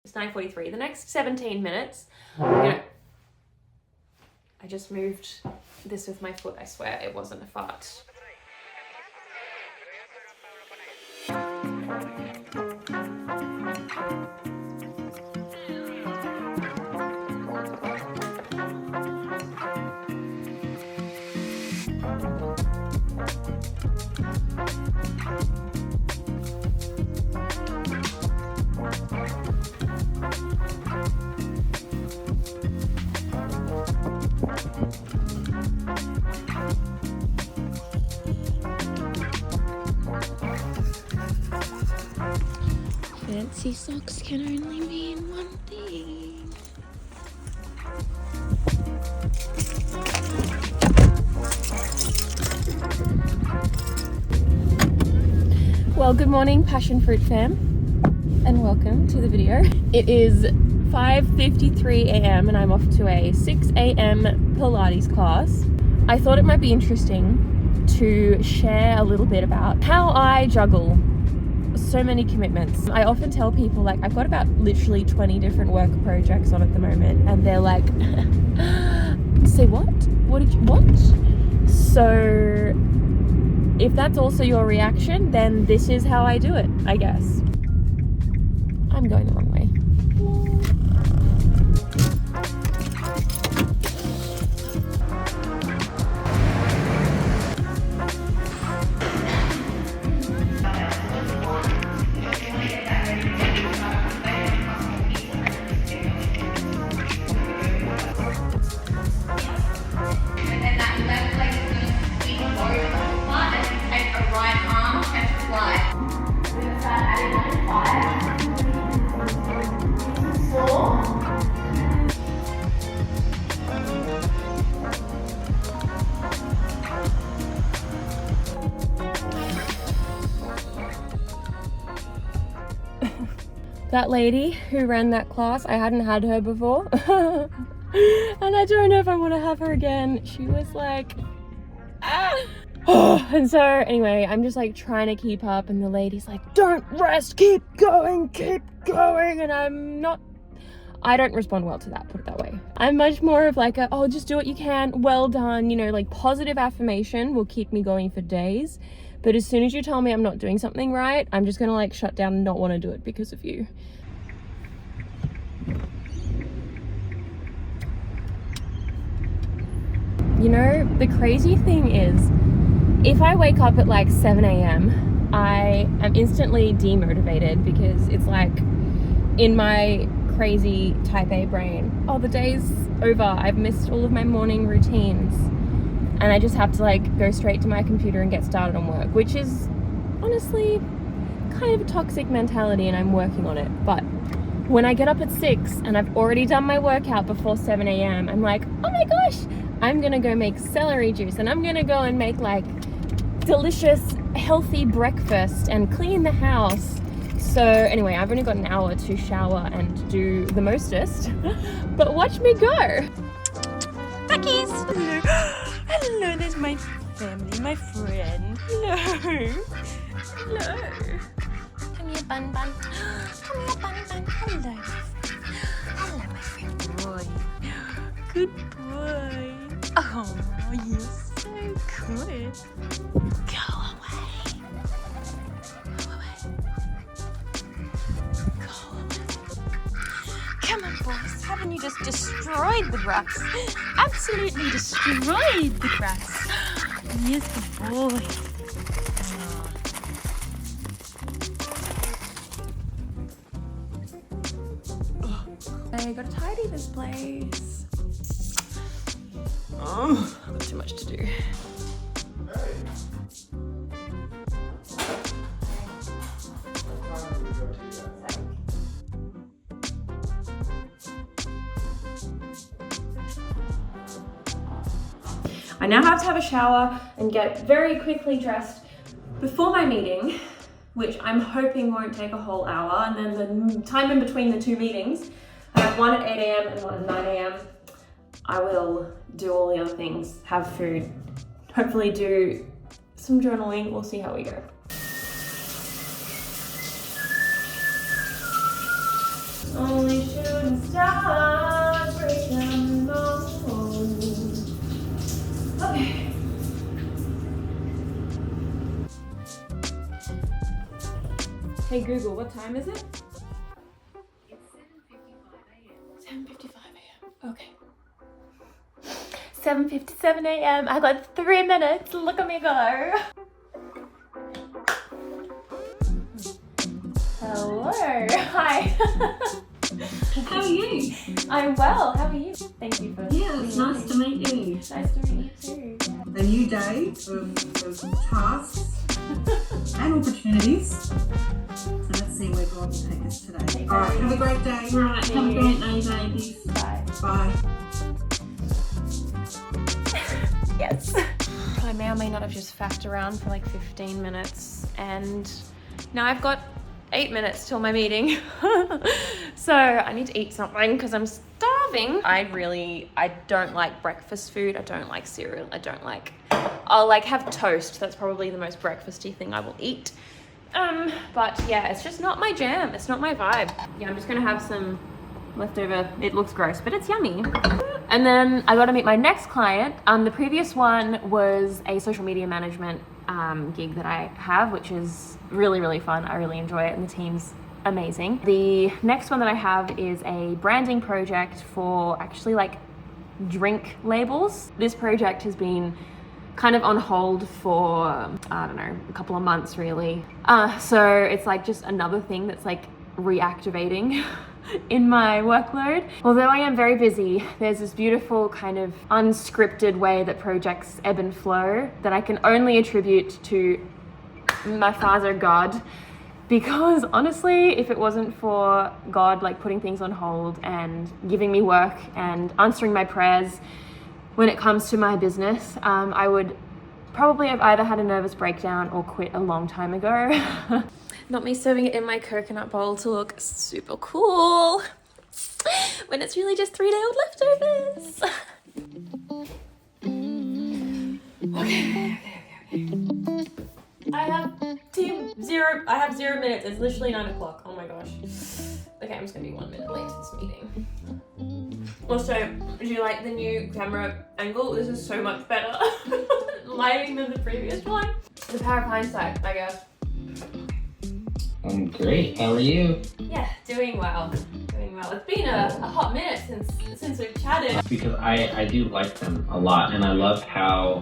It's 9:43. The next 17 minutes, I just moved this with my foot. I swear it wasn't a fart. Fancy socks can only mean one thing. Well, good morning, Passionfroot fam, and welcome to the video. It is 5:53 a.m. and I'm off to a 6 a.m. Pilates class. I thought it might be interesting to share a little bit about how I juggle so many commitments. I often tell people, like, I've got about literally 20 different work projects on at the moment, and they're like, say what? What? So if that's also your reaction, then this is how I do it, I guess. I'm going the wrong way. That lady who ran that class, I hadn't had her before. And I don't know if I want to have her again. She was like, ah! And so anyway, I'm just like trying to keep up, and the lady's like, don't rest, keep going. And I don't respond well to that, put it that way. I'm much more of like oh, just do what you can, well done, you know, like positive affirmation will keep me going for days. But as soon as you tell me I'm not doing something right, I'm just gonna like shut down and not want to do it because of you. You know, the crazy thing is, if I wake up at like 7 a.m, I am instantly demotivated because it's like in my crazy type A brain, oh, the day's over, I've missed all of my morning routines. And I just have to like go straight to my computer and get started on work, which is honestly kind of a toxic mentality, and I'm working on it. But when I get up at 6 and I've already done my workout before 7 a.m, I'm like, oh my gosh, I'm gonna go make celery juice, and I'm gonna go and make like delicious, healthy breakfast and clean the house. So anyway, I've only got an hour to shower and do the mostest, but watch me go. Buckies! Hello, there's my family, my friend. Hello. Come here, Bun. Come here, Bun. Hello. Hello, my friend. Boy. Good boy. Oh, you're so good. Go away. Come on, boys. Haven't you just destroyed the grass? Absolutely destroyed the grass. Here's the boy. I gotta tidy this place. Oh, I've got too much to do. I now have to have a shower and get very quickly dressed before my meeting, which I'm hoping won't take a whole hour, and then the time in between the two meetings, I have one at 8 a.m. and one at 9 a.m. I will do all the other things, have food, hopefully do some journaling. We'll see how we go. Oh and start breaking the mold. Okay. Hey Google, what time is it? It's 7:55 a.m. Okay. 7:57 a.m. I got 3 minutes. Look at me go. Hello. Hi. How are you? I'm well. How are you? Thank you for it's nice to meet you. Nice to meet you too. A new day of tasks and opportunities. So let's see where God will take us today. All right, have a great day. Right, have a great day, babies. Bye. Bye. Yes. I may or may not have just faffed around for like 15 minutes and now I've got 8 minutes till my meeting. So I need to eat something because I'm starving. I don't like breakfast food. I don't like cereal. I'll like have toast. That's probably the most breakfasty thing I will eat. But yeah, it's just not my jam. It's not my vibe. Yeah, I'm just gonna have some leftover. It looks gross, but it's yummy. And then I got to meet my next client. The previous one was a social media management gig that I have, which is really, really fun. I really enjoy it and the team's amazing. The next one that I have is a branding project for actually like drink labels. This project has been kind of on hold for, I don't know, a couple of months really. So it's like just another thing that's like reactivating in my workload. Although I am very busy, there's this beautiful kind of unscripted way that projects ebb and flow that I can only attribute to my Father God. Because honestly, if it wasn't for God like putting things on hold and giving me work and answering my prayers when it comes to my business, I would probably have either had a nervous breakdown or quit a long time ago. Not me serving it in my coconut bowl to look super cool when it's really just 3-day-old leftovers. Okay. I have 0 minutes. It's literally 9 o'clock. Oh my gosh. Okay, I'm just gonna be 1 minute late to this meeting. Also, do you like the new camera angle? This is so much better lighting than the previous one. The power of hindsight, I guess. I'm great. How are you? Yeah, doing well. It's been a hot minute since we've chatted. Because I do like them a lot, and I love how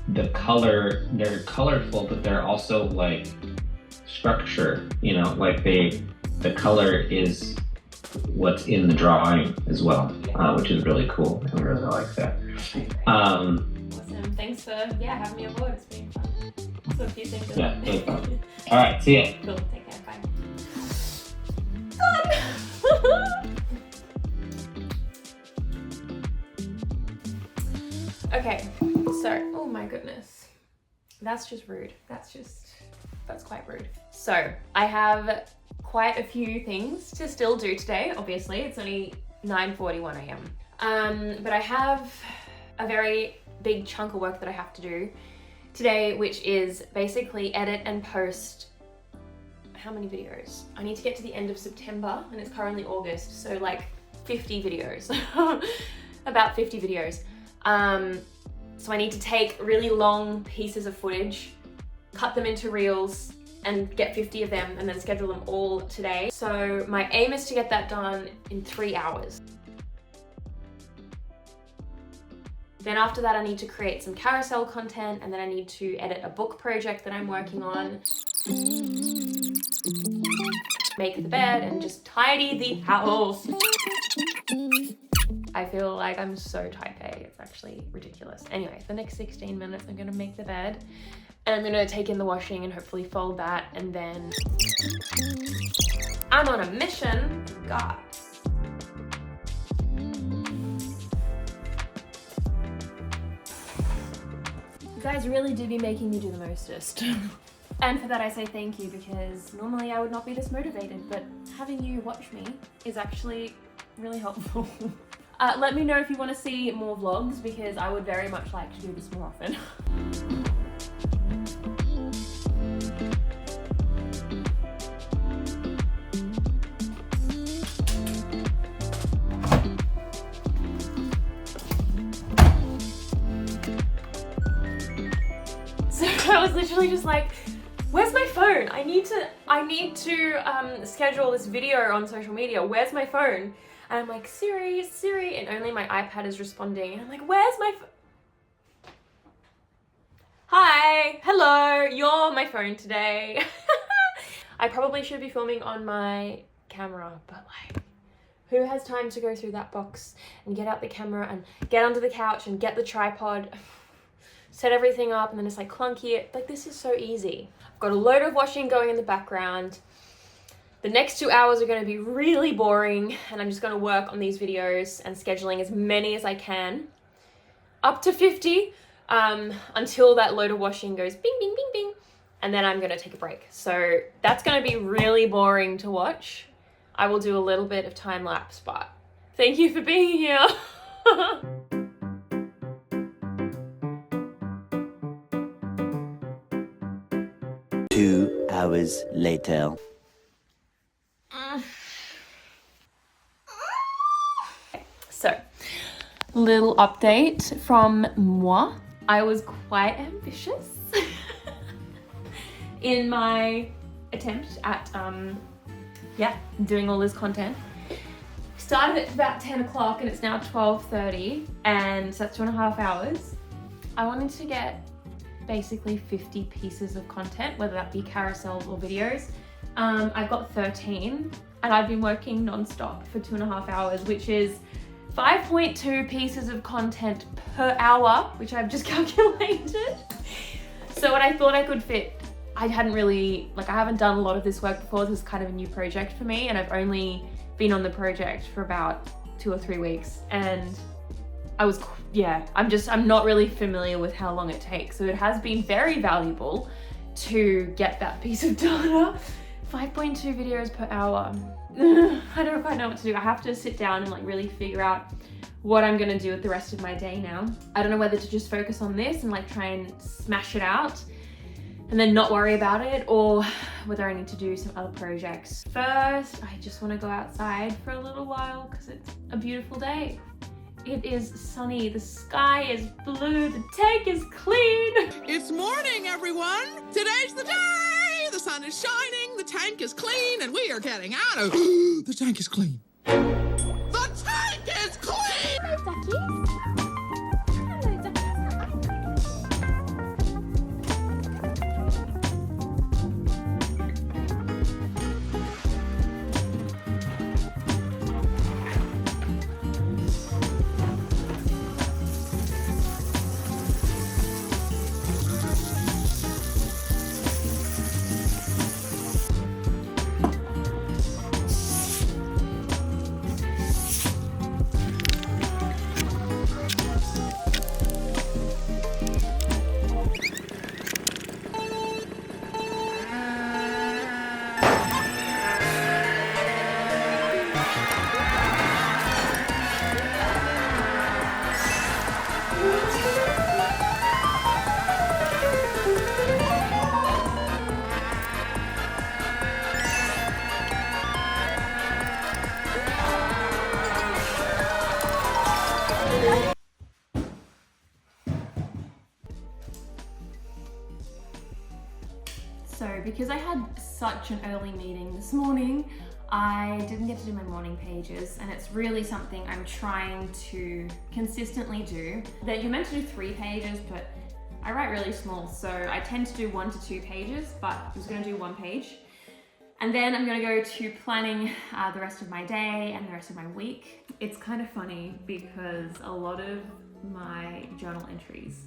they're colorful, but they're also like structured. You know, like the color is what's in the drawing as well, which is really cool. I really like that. Awesome. Thanks for having me on board. It's been fun. So a few things. Yeah, really fun. All right, see ya. Cool. Take care. Bye. God. Okay. So, oh my goodness, that's just rude. That's quite rude. So I have quite a few things to still do today. Obviously, it's only 9:41 a.m. But I have a very big chunk of work that I have to do today, which is basically edit and post. How many videos? I need to get to the end of September and it's currently August, so like 50 videos. About 50 videos. So I need to take really long pieces of footage, cut them into reels, and get 50 of them and then schedule them all today. So my aim is to get that done in 3 hours. Then after that, I need to create some carousel content, and then I need to edit a book project that I'm working on. Make the bed and just tidy the house. I feel like I'm so type A, it's actually ridiculous. Anyway, the next 16 minutes, I'm gonna make the bed and I'm gonna take in the washing and hopefully fold that, and then I'm on a mission, God. You guys really do be making me do the mostest. And for that I say thank you, because normally I would not be this motivated, but having you watch me is actually really helpful. Let me know if you want to see more vlogs, because I would very much like to do this more often. literally just like, where's my phone? I need to schedule this video on social media. Where's my phone? And I'm like, Siri, Siri, and only my iPad is responding. And I'm like, where's my phone? Hi, hello, you're my phone today. I probably should be filming on my camera, but like, who has time to go through that box and get out the camera and get onto the couch and get the tripod, set everything up, and then it's like clunky it. Like, this is so easy. I've got a load of washing going in the background. The next 2 hours are going to be really boring, and I'm just going to work on these videos and scheduling as many as I can, up to 50, until that load of washing goes bing, bing, bing, bing, and then I'm going to take a break. So that's going to be really boring to watch. I will do a little bit of time lapse, but thank you for being here. 2 hours later. So, little update from moi. I was quite ambitious in my attempt at doing all this content. Started at about 10 o'clock and it's now 12:30, and so that's 2.5 hours. I wanted to get basically 50 pieces of content, whether that be carousels or videos. I've got 13 and I've been working non-stop for 2.5 hours, which is 5.2 pieces of content per hour, which I've just calculated. So what I thought I could fit, I hadn't really, I haven't done a lot of this work before. This is kind of a new project for me, and I've only been on the project for about 2 or 3 weeks, and I'm not really familiar with how long it takes. So it has been very valuable to get that piece of data. 5.2 videos per hour. I don't quite know what to do. I have to sit down and really figure out what I'm gonna do with the rest of my day now. I don't know whether to just focus on this and try and smash it out and then not worry about it, or whether I need to do some other projects. First, I just want to go outside for a little while because it's a beautiful day. It is sunny, the sky is blue, the tank is clean. It's morning, everyone. Today's the day. The sun is shining, the tank is clean, and we are getting out of... The tank is clean. The tank is clean! Hello, duckies. Hello, duckies. So because I had such an early meeting this morning, I didn't get to do my morning pages, and it's really something I'm trying to consistently do. That you're meant to do 3 pages, but I write really small, so I tend to do 1 to 2 pages, but I'm just gonna do 1 page. And then I'm gonna go to planning the rest of my day and the rest of my week. It's kind of funny because a lot of my journal entries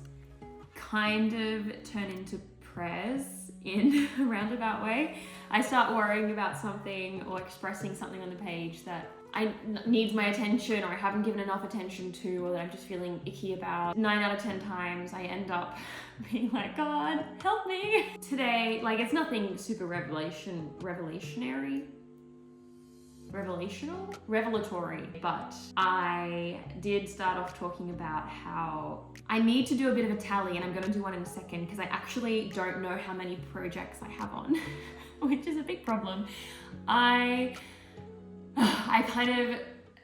kind of turn into prayers in a roundabout way. I start worrying about something or expressing something on the page that needs my attention, or I haven't given enough attention to, or that I'm just feeling icky about. 9 out of 10 times I end up being like, God, help me. Today, it's nothing super revelatory, but I did start off talking about how I need to do a bit of a tally, and I'm going to do one in a second because I actually don't know how many projects I have on, which is a big problem. I kind of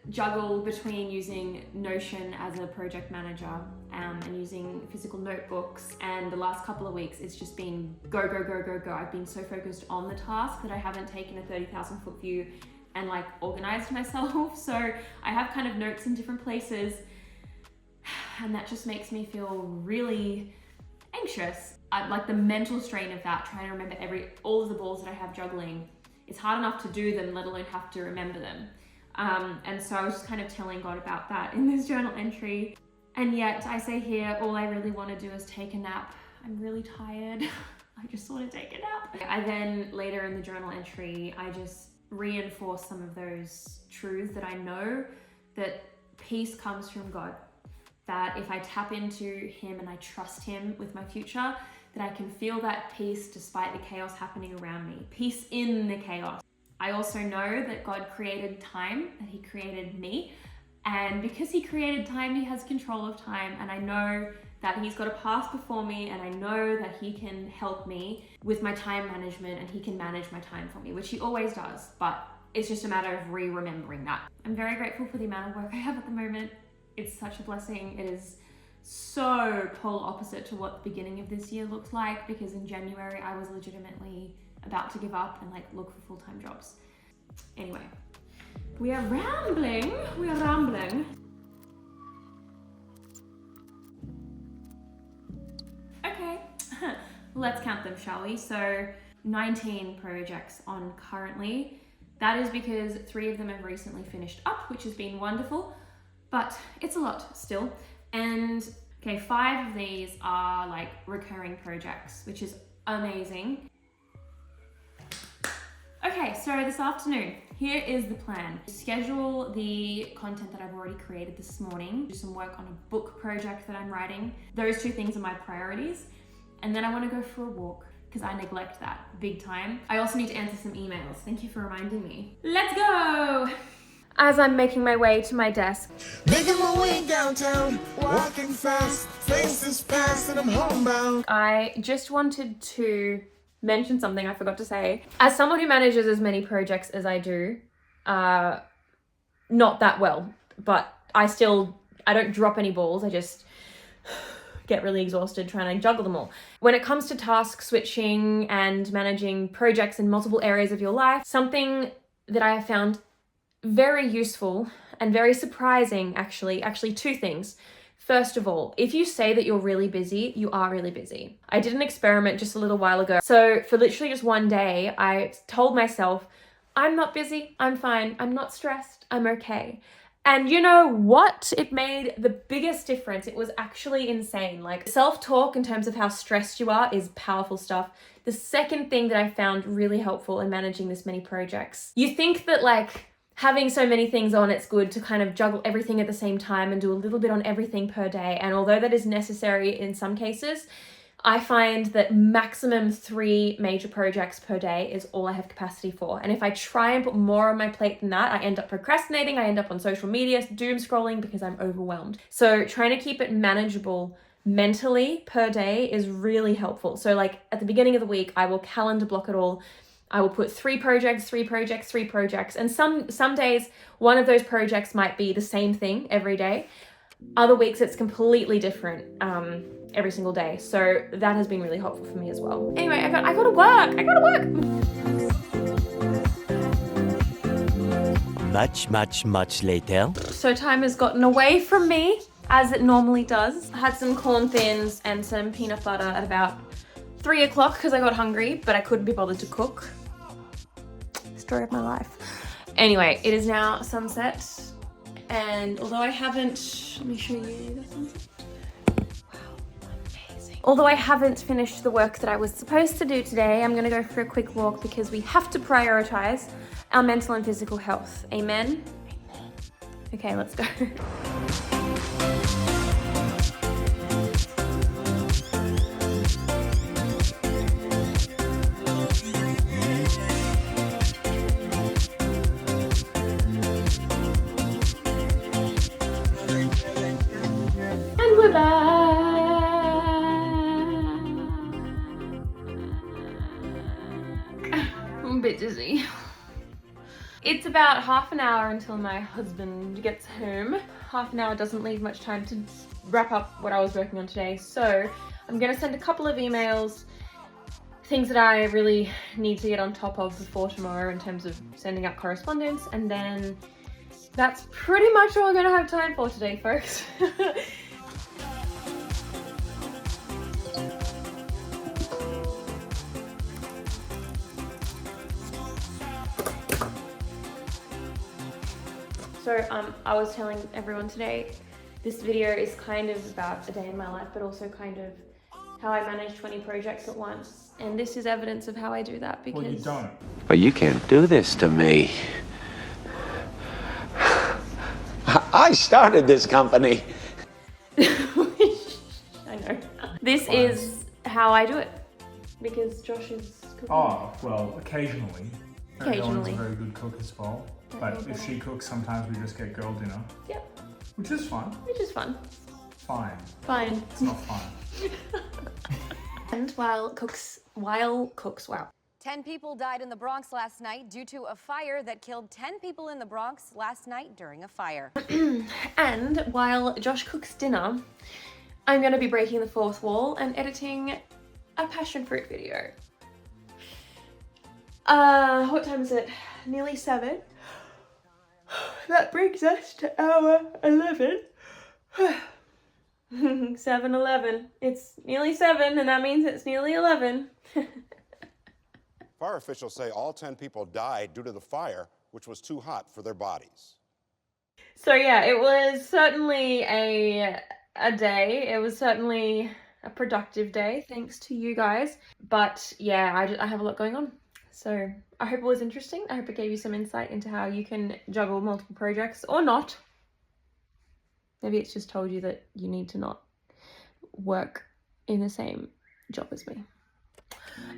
juggle between using Notion as a project manager and using physical notebooks, and the last couple of weeks it's just been go, go, go, go, go. I've been so focused on the task that I haven't taken a 30,000 foot view and like organized myself. So I have kind of notes in different places, and that just makes me feel really anxious. Like the mental strain of that, trying to remember all of the balls that I have juggling. It's hard enough to do them, let alone have to remember them. And so I was just kind of telling God about that in this journal entry. And yet I say here, all I really want to do is take a nap. I'm really tired. I just want to take a nap. I then later in the journal entry, I just reinforce some of those truths that I know, that peace comes from God. That if I tap into Him and I trust Him with my future, that I can feel that peace despite the chaos happening around me. Peace in the chaos. I also know that God created time, that He created me. And because He created time, He has control of time. And I know that He's got a path before me, and I know that He can help me with my time management, and He can manage my time for me, which He always does. But it's just a matter of remembering that. I'm very grateful for the amount of work I have at the moment. It's such a blessing. It is so polar opposite to what the beginning of this year looked like, because in January I was legitimately about to give up and like look for full-time jobs. Anyway, we are rambling. Okay, let's count them, shall we? So 19 projects on currently. That is because 3 of them have recently finished up, which has been wonderful, but it's a lot still. And okay, 5 of these are like recurring projects, which is amazing. Okay, so this afternoon, here is the plan. Schedule the content that I've already created this morning, do some work on a book project that I'm writing. Those 2 things are my priorities. And then I want to go for a walk, because I neglect that big time. I also need to answer some emails. Thank you for reminding me. Let's go! As I'm making my way to my desk, Making my way downtown, walking fast, faces past and I'm homebound. I just wanted to mention something I forgot to say. As someone who manages as many projects as I do, not that well, but I don't drop any balls. I just get really exhausted trying to juggle them all. When it comes to task switching and managing projects in multiple areas of your life, something that I have found very useful and very surprising, actually 2 things. First of all, if you say that you're really busy, you are really busy. I did an experiment just a little while ago. So for literally just one day, I told myself, I'm not busy, I'm fine, I'm not stressed, I'm okay. And you know what? It made the biggest difference. It was actually insane. Like, self-talk in terms of how stressed you are is powerful stuff. The second thing that I found really helpful in managing this many projects, you think that like having so many things on, it's good to kind of juggle everything at the same time and do a little bit on everything per day. And although that is necessary in some cases, I find that maximum 3 major projects per day is all I have capacity for. And if I try and put more on my plate than that, I end up procrastinating, I end up on social media, doom scrolling because I'm overwhelmed. So trying to keep it manageable mentally per day is really helpful. So like at the beginning of the week, I will calendar block it all. I will put 3 projects. And some days, one of those projects might be the same thing every day. Other weeks, it's completely different every single day. So that has been really helpful for me as well. Anyway, I gotta work. Much later. So time has gotten away from me, as it normally does. I had some corn thins and some peanut butter at about 3 o'clock because I got hungry, but I couldn't be bothered to cook. Story of my life. Anyway, it is now sunset, and although I haven't, let me show you the sunset. Wow, amazing. Although I haven't finished the work that I was supposed to do today, I'm gonna go for a quick walk because we have to prioritize our mental and physical health. Amen? Okay, let's go. I'm a bit dizzy. It's about half an hour until my husband gets home. Half an hour doesn't leave much time to wrap up what I was working on today. So I'm gonna send a couple of emails, things that I really need to get on top of before tomorrow in terms of sending out correspondence, and then that's pretty much all I'm gonna have time for today, folks. So I was telling everyone today, this video is kind of about a day in my life, but also kind of how I manage 20 projects at once. And this is evidence of how I do that because... Well, you don't. But you can't do this to me. I started this company. I know. This is how I do it because Josh is cooking. Oh, well, occasionally. Occasionally. Maryellen's a very good cook as well. But if she cooks, sometimes we just get girl dinner. Yep. Which is fun. Which is fun. Fine. Fine. It's not fun. And while cooks, wow. 10 people died in the Bronx last night due to a fire that killed 10 people in the Bronx last night during a fire. And while Josh cooks dinner, I'm going to be breaking the fourth wall and editing a Passionfroot video. What time is it? Nearly 7. That brings us to hour 11. 7:11. It's nearly 7, and that means it's nearly 11. Fire officials say all 10 people died due to the fire, which was too hot for their bodies. So yeah, it was certainly a day. It was certainly a productive day, thanks to you guys. But yeah, I have a lot going on. So I hope it was interesting. I hope it gave you some insight into how you can juggle multiple projects or not. Maybe it's just told you that you need to not work in the same job as me.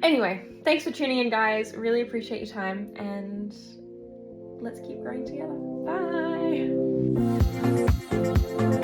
Anyway, thanks for tuning in, guys. Really appreciate your time, and let's keep growing together. Bye.